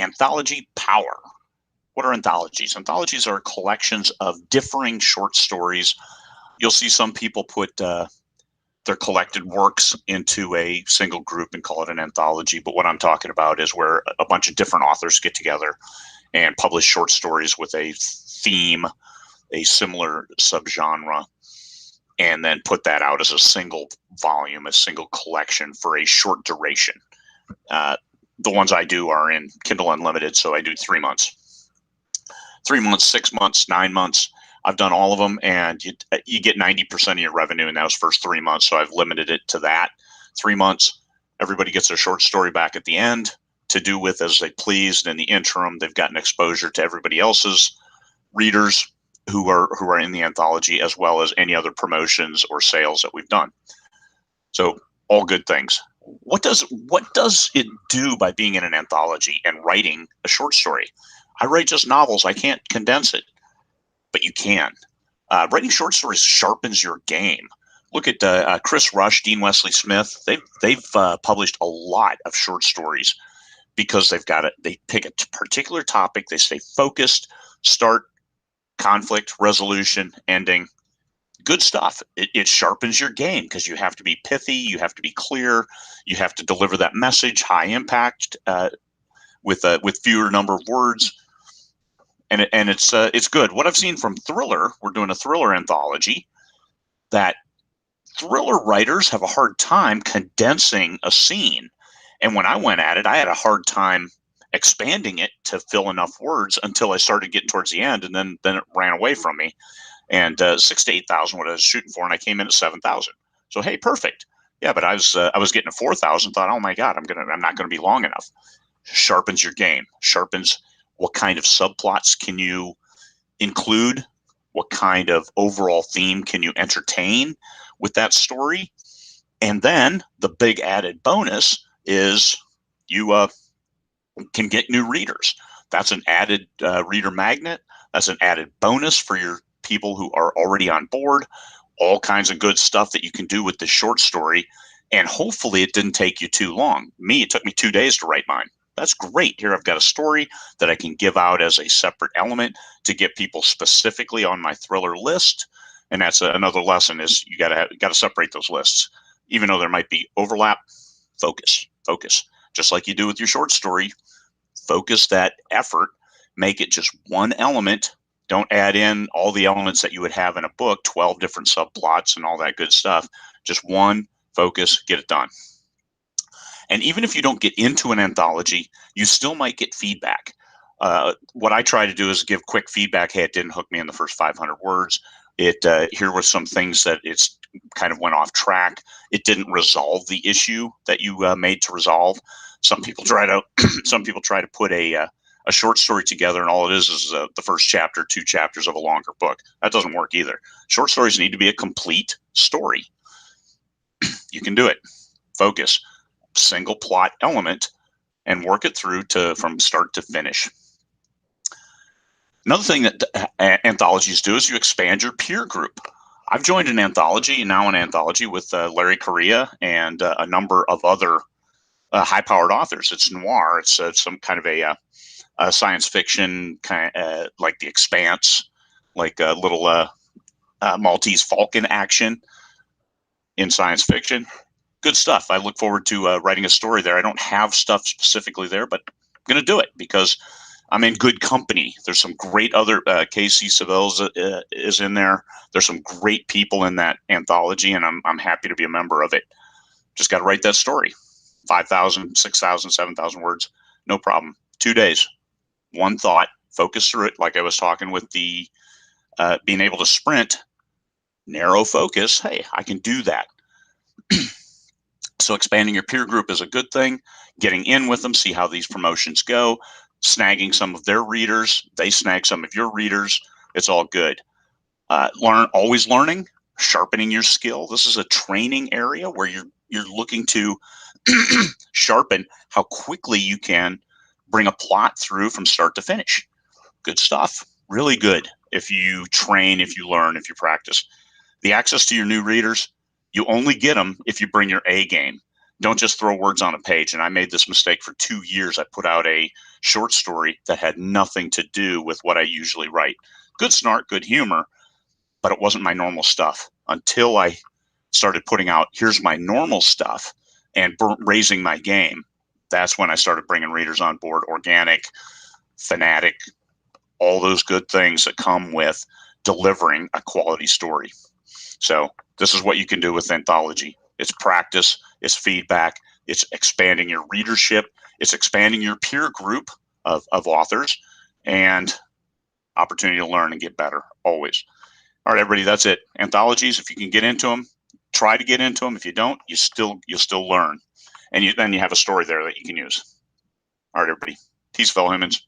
Anthology Power. What are anthologies? Anthologies are collections of differing short stories. You'll see some people put their collected works into a single group and call it an anthology. But what I'm talking about is where a bunch of different authors get together and publish short stories with a theme, a similar subgenre, and then put that out as a single volume, a single collection for a short duration. The ones I do are in Kindle Unlimited, so I do 3 months. 3 months, 6 months, 9 months. I've done all of them, and you get 90% of your revenue in those first 3 months, so I've limited it to that. 3 months, everybody gets their short story back at the end to do with as they pleased. In the interim, they've gotten exposure to everybody else's readers who are in the anthology, as well as any other promotions or sales that we've done. So all good things. What does it do by being in an anthology and writing a short story? I write just novels. I can't condense it, but you can. Writing short stories sharpens your game. Look at Chris Rush, Dean Wesley Smith. They've published a lot of short stories because they pick a particular topic. They stay focused, start, conflict, resolution, ending. Good stuff. It sharpens your game because you have to be pithy, you have to be clear, you have to deliver that message, high impact, with fewer number of words, and it's good. What I've seen from thriller, we're doing a thriller anthology, that thriller writers have a hard time condensing a scene, and when I went at it, I had a hard time expanding it to fill enough words until I started getting towards the end, and then it ran away from me. And 6,000 to 8,000, what I was shooting for, and I came in at 7,000. So hey, perfect. Yeah, but I was getting a 4,000. Thought, oh my God, I'm not gonna be long enough. Sharpens your game. Sharpens what kind of subplots can you include? What kind of overall theme can you entertain with that story? And then the big added bonus is you can get new readers. That's an added reader magnet. That's an added bonus for your people who are already on board. All kinds of good stuff that you can do with this short story. And hopefully it didn't take you too long. It took me 2 days to write mine. That's great. Here I've got a story that I can give out as a separate element to get people specifically on my thriller list. And that's another lesson, is you got to separate those lists. Even though there might be overlap, focus. Just like you do with your short story, focus that effort, make it just one element. Don't add in all the elements that you would have in a book, 12 different subplots and all that good stuff. Just one, focus, get it done. And even if you don't get into an anthology, you still might get feedback. What I try to do is give quick feedback. Hey, it didn't hook me in the first 500 words. Here were some things that it's kind of went off track. It didn't resolve the issue that you made to resolve. Some people try to put a short story together, and all it is the first chapter, 2 chapters of a longer book. That doesn't work either. Short stories need to be a complete story. You can do it. Focus, single plot element, and work it through from start to finish. Another thing that anthologies do is you expand your peer group. I've joined an anthology with Larry Correia and a number of other high-powered authors. It's noir. It's some kind of a science fiction, kind of like The Expanse, like a little Maltese Falcon action in science fiction. Good stuff. I look forward to writing a story there. I don't have stuff specifically there, but I'm going to do it because I'm in good company. There's some great other, Casey Seville's is in there. There's some great people in that anthology, and I'm happy to be a member of it. Just got to write that story. 5,000, 6,000, 7,000 words. No problem. 2 days. One thought. Focus through it. Like I was talking with the being able to sprint. Narrow focus. Hey, I can do that. So expanding your peer group is a good thing. Getting in with them, see how these promotions go. Snagging some of their readers. They snag some of your readers. It's all good. Always learning, sharpening your skill. This is a training area where you're looking to sharpen how quickly you can bring a plot through from start to finish. Good stuff. Really good. If you train, if you learn, if you practice. The access to your new readers, you only get them if you bring your A game. Don't just throw words on a page. And I made this mistake for 2 years. I put out a short story that had nothing to do with what I usually write. Good snark, good humor, but it wasn't my normal stuff until I started putting out, here's my normal stuff, and raising my game. That's when I started bringing readers on board, organic, fanatic, all those good things that come with delivering a quality story. So this is what you can do with Anthology. It's practice, it's feedback, it's expanding your readership, it's expanding your peer group of authors, and opportunity to learn and get better always. All right, everybody, that's it. Anthologies, if you can get into them, try to get into them. If you don't, you'll still learn. And then you have a story there that you can use. All right, everybody. Peace, fellow humans.